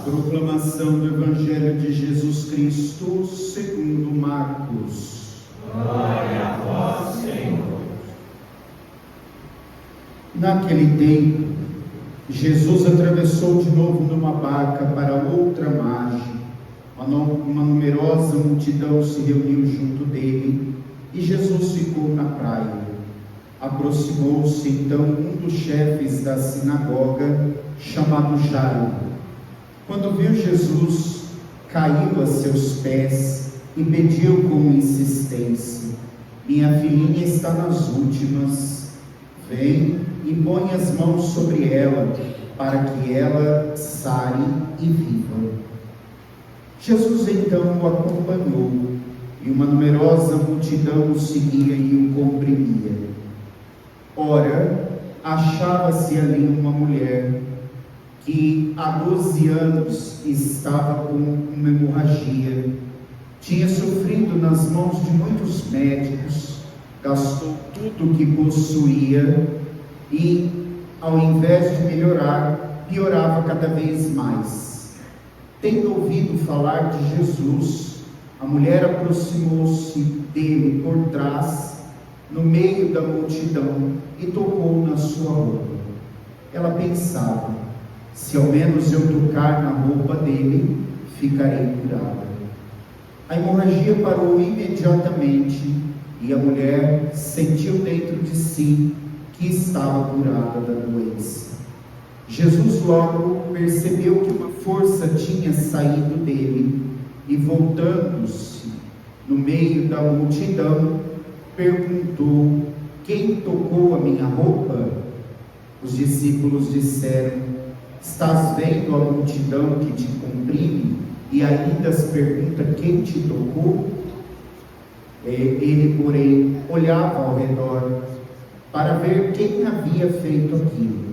Proclamação do Evangelho de Jesus Cristo segundo Marcos. Glória a vós, Senhor. Naquele tempo, Jesus atravessou de novo numa barca para outra margem. Uma numerosa multidão se reuniu junto dele e Jesus ficou na praia. Aproximou-se então um dos chefes da sinagoga, chamado Jairo. Quando viu Jesus, caiu a seus pés e pediu com insistência: minha filhinha está nas últimas. Vem e põe as mãos sobre ela, para que ela sare e viva. Jesus então o acompanhou, e uma numerosa multidão o seguia e o comprimia. Ora, achava-se ali uma mulher que há 12 anos estava com uma hemorragia, tinha sofrido nas mãos de muitos médicos, gastou tudo o que possuía e, ao invés de melhorar, piorava cada vez mais. Tendo ouvido falar de Jesus, a mulher aproximou-se dele por trás, no meio da multidão, e tocou na sua roupa. Ela pensava: se ao menos eu tocar na roupa dele, ficarei curada. A hemorragia parou imediatamente e a mulher sentiu dentro de si que estava curada da doença. Jesus logo percebeu que uma força tinha saído dele e, voltando-se no meio da multidão, perguntou: quem tocou a minha roupa? Os discípulos disseram: estás vendo a multidão que te comprime e ainda se pergunta quem te tocou? Ele, porém, olhava ao redor para ver quem havia feito aquilo.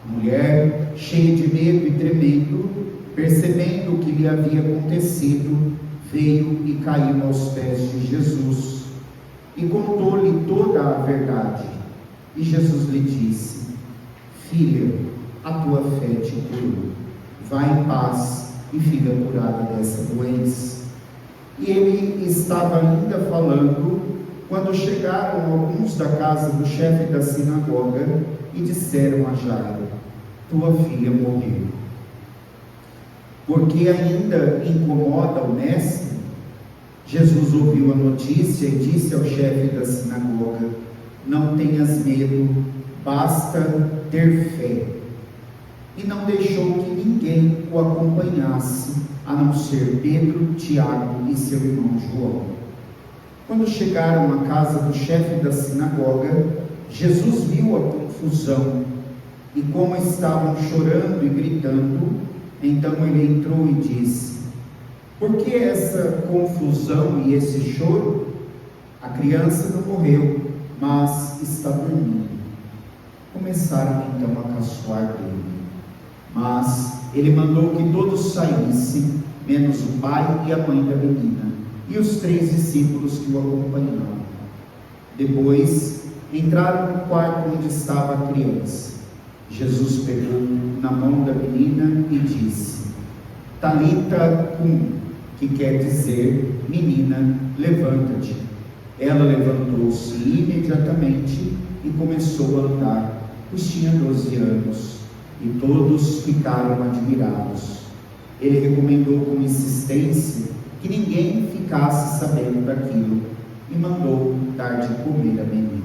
A mulher, cheia de medo e tremendo, percebendo o que lhe havia acontecido, veio e caiu aos pés de Jesus e contou-lhe toda a verdade. E Jesus lhe disse: filha, a tua fé te curou. Vai em paz e fica curada dessa doença. E ele estava ainda falando, quando chegaram alguns da casa do chefe da sinagoga e disseram a Jairo: tua filha morreu. Porque ainda incomoda o mestre? Jesus ouviu a notícia e disse ao chefe da sinagoga: não tenhas medo, basta ter fé. E não deixou que ninguém o acompanhasse, a não ser Pedro, Tiago e seu irmão João. Quando chegaram à casa do chefe da sinagoga, Jesus viu a confusão e como estavam chorando e gritando. Então ele entrou e disse: por que essa confusão e esse choro? A criança não morreu, mas está dormindo. Começaram então a caçoar dele. Mas ele mandou que todos saíssem, menos o pai e a mãe da menina, e os 3 discípulos que o acompanhavam. Depois entraram no quarto onde estava a criança. Jesus pegou na mão da menina e disse: Talita cum, que quer dizer: menina, levanta-te. Ela levantou-se imediatamente e começou a andar, pois tinha 12 anos. E todos ficaram admirados. Ele recomendou com insistência que ninguém ficasse sabendo daquilo e mandou dar de comer a menina.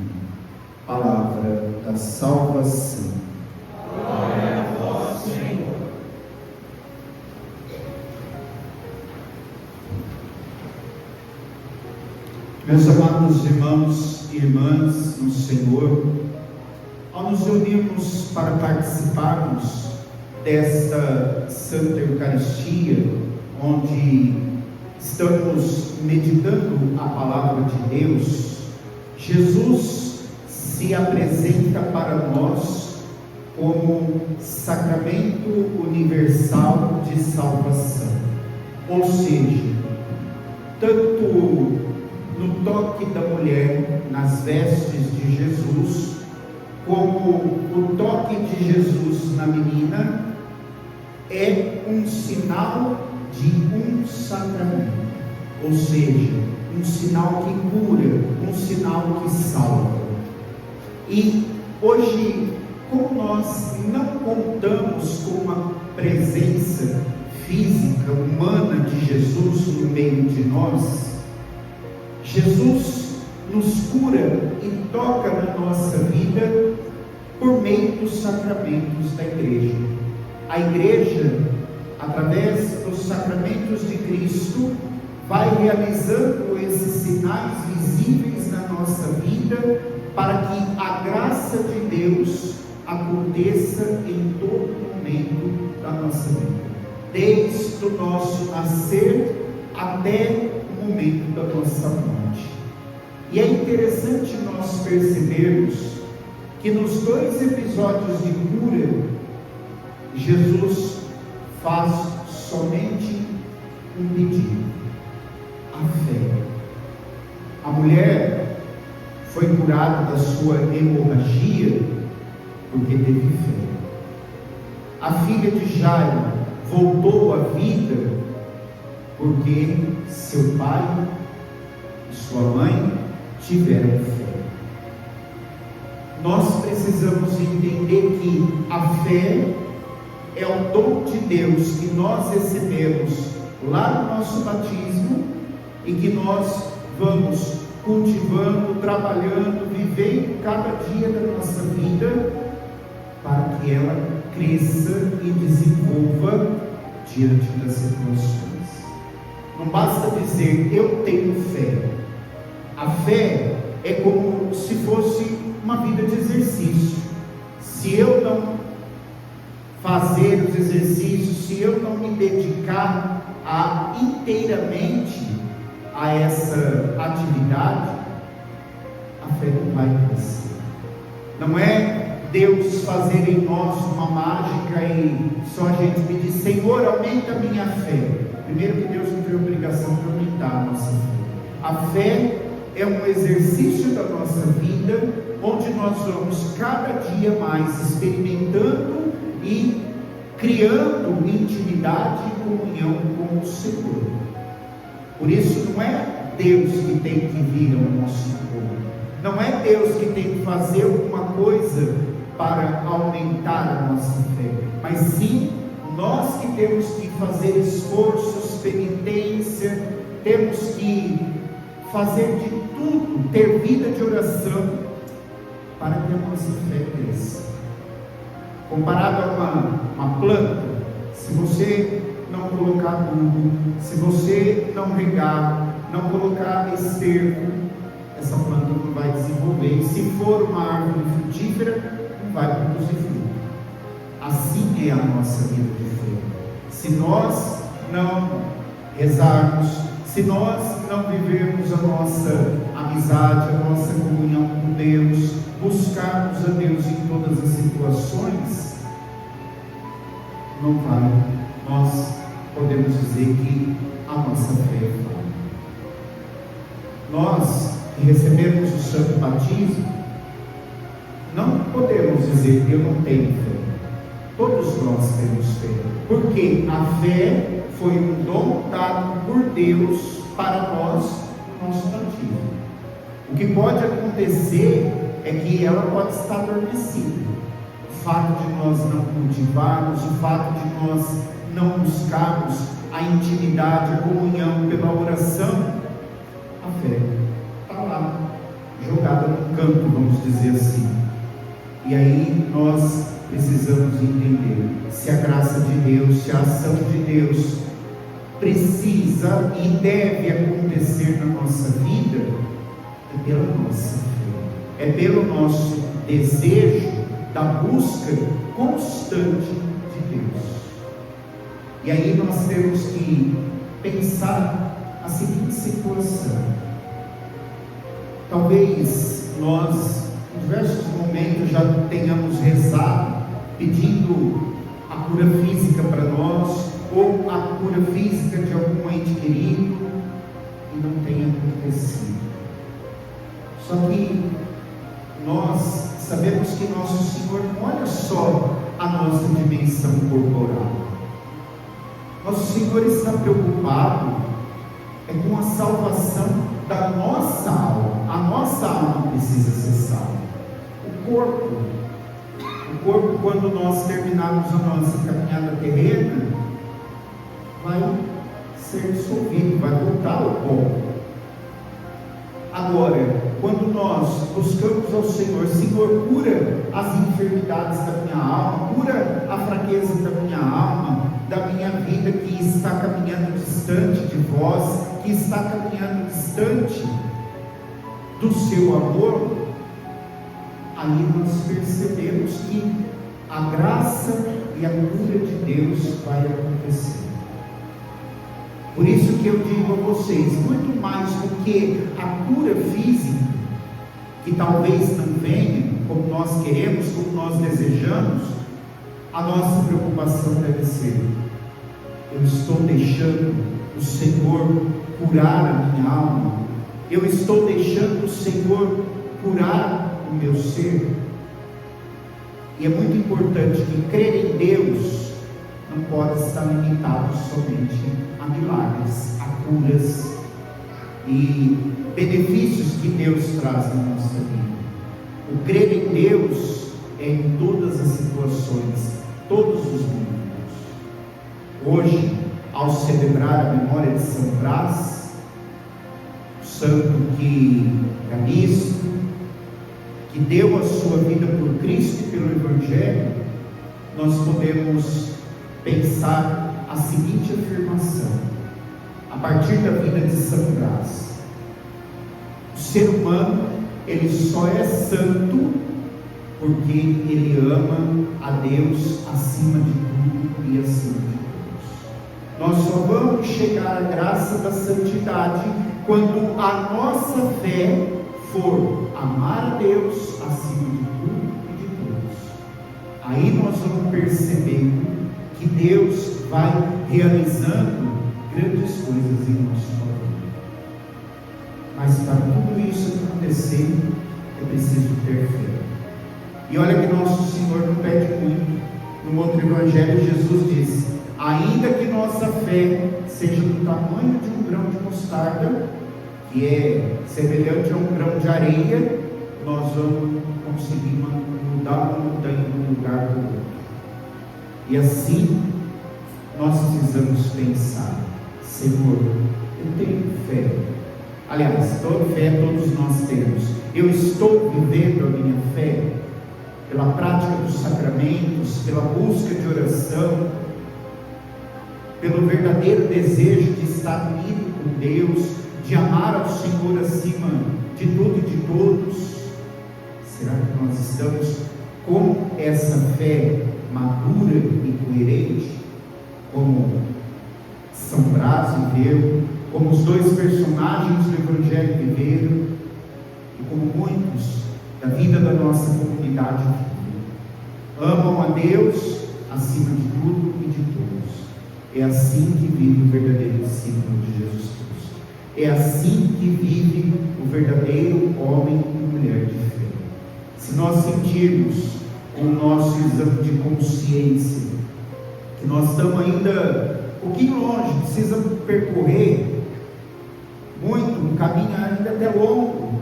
Palavra da salvação. Glória a vós, Senhor. Meus amados irmãos e irmãs no Senhor, ao nos reunirmos para participarmos desta Santa Eucaristia, onde estamos meditando a Palavra de Deus, Jesus se apresenta para nós como sacramento universal de salvação. Ou seja, tanto no toque da mulher nas vestes de Jesus, como o toque de Jesus na menina, é um sinal de um sacramento, ou seja, um sinal que cura, um sinal que salva. E hoje, como nós não contamos com uma presença física, humana de Jesus no meio de nós, Jesus nos cura e toca na nossa vida por meio dos sacramentos da igreja. A igreja, através dos sacramentos de Cristo, vai realizando esses sinais visíveis na nossa vida, para que a graça de Deus aconteça em todo momento da nossa vida, desde o nosso nascer até o momento da nossa morte. E é interessante nós percebermos que nos dois episódios de cura, Jesus faz somente um pedido: a fé. A mulher foi curada da sua hemorragia porque teve fé. A filha de Jairo voltou à vida porque seu pai e sua mãe tiveram fé. Nós precisamos entender que a fé é o dom de Deus que nós recebemos lá no nosso batismo e que nós vamos cultivando, trabalhando, vivendo cada dia da nossa vida, para que ela cresça e desenvolva diante das situações. Não basta dizer eu tenho fé. A fé é como se fosse uma vida de exercício. Se eu não fazer os exercícios, se eu não me dedicar inteiramente a essa atividade, a fé não vai crescer. Não é Deus fazer em nós uma mágica e só a gente pedir: Senhor, aumenta a minha fé. Primeiro que Deus não tem obrigação de aumentar a nossa fé. A fé é um exercício da nossa vida, onde nós vamos cada dia mais experimentando e criando intimidade e comunhão com o Senhor. Por isso não é Deus que tem que vir ao nosso encontro, não é Deus que tem que fazer alguma coisa para aumentar a nossa fé, mas sim nós que temos que fazer esforços, penitência, temos que fazer de tudo, ter vida de oração, para que a nossa fé cresça. Comparado a uma planta, se você não colocar adubo, se você não regar, não colocar esterco, essa planta não vai desenvolver. E se for uma árvore frutífera, não vai produzir fruto. Assim é a nossa vida de fé. Se nós não rezarmos, se nós não vivermos a nossa amizade, a nossa comunhão com Deus, buscarmos a Deus em todas as situações, não vai. Nós podemos dizer que a nossa fé é falha. Nós que recebemos o santo batismo, não podemos dizer eu não tenho fé. Todos nós temos fé, porque a fé foi um dom dado por Deus para nós no nosso batismo. O que pode acontecer é que ela pode estar adormecida. O fato de nós não cultivarmos, o fato de nós não buscarmos a intimidade, a comunhão pela oração, a fé está lá, jogada no canto, vamos dizer assim. E aí nós precisamos entender se a graça de Deus, se a ação de Deus precisa e deve acontecer na nossa vida, é pela nossa fé, é pelo nosso desejo da busca constante de Deus. E aí nós temos que pensar a seguinte situação: talvez nós em diversos momentos já tenhamos rezado pedindo a cura física para nós, ou a cura física de alguma um ente querido e não tenha acontecido. Só que nós sabemos que nosso Senhor não olha só a nossa dimensão corporal. Nosso Senhor está preocupado com a salvação da nossa alma. A nossa alma precisa ser salva. O corpo, quando nós terminarmos a nossa caminhada terrena, vai ser dissolvido, vai voltar ao pó. Agora, quando nós buscamos ao Senhor, Senhor, cura as enfermidades da minha alma, cura a fraqueza da minha alma, da minha vida que está caminhando distante de vós, que está caminhando distante do seu amor, aí nós percebemos que a graça e a cura de Deus vai acontecer. Por isso que eu digo a vocês, muito mais do que a cura física, que talvez não venha como nós queremos, como nós desejamos, a nossa preocupação deve ser: eu estou deixando o Senhor curar a minha alma? Eu estou deixando o Senhor curar o meu ser? E é muito importante que crer em Deus não pode estar limitado somente a milagres, a curas e benefícios que Deus traz na nossa vida. O crer em Deus é em todas as situações, todos os momentos. Hoje, ao celebrar a memória de São Brás, o santo que deu a sua vida por Cristo e pelo Evangelho, nós podemos pensar a seguinte afirmação, a partir da vida de São Brás: o ser humano, ele só é santo porque ele ama a Deus acima de tudo e acima de todos. Nós só vamos chegar à graça da santidade quando a nossa fé for amar a Deus acima de tudo e de todos. Aí nós vamos perceber que Deus vai realizando grandes coisas em nosso favor. Mas para tudo isso acontecer, é preciso ter fé. E olha que nosso Senhor não pede muito. No outro evangelho, Jesus diz: ainda que nossa fé seja do tamanho de um grão de mostarda, que é semelhante a um grão de areia, nós vamos conseguir mudar uma montanha de um lugar para o outro. E assim, nós precisamos pensar: Senhor, eu tenho fé. Aliás, toda fé todos nós temos. Eu estou vivendo a minha fé pela prática dos sacramentos, pela busca de oração, pelo verdadeiro desejo de estar unido com Deus, de amar ao Senhor acima de tudo e de todos. Será que nós estamos com essa fé madura e coerente, como São Brás viveu, como os dois personagens do Evangelho viveram, e como muitos da vida da nossa comunidade viveram? Amam a Deus acima de tudo e de todos. É assim que vive o verdadeiro discípulo de Jesus Cristo. É assim que vive o verdadeiro homem e mulher de fé. Se nós sentirmos com o nosso exame de consciência que nós estamos ainda um pouquinho longe, precisamos percorrer muito, um caminho ainda até longo,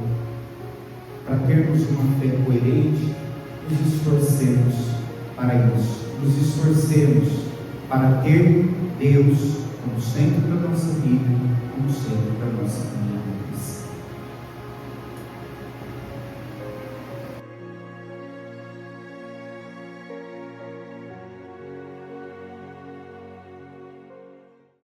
para termos uma fé coerente, nos esforcemos para isso, nos esforcemos para ter Deus como centro da nossa vida, como centro da nossa caminhada cristã.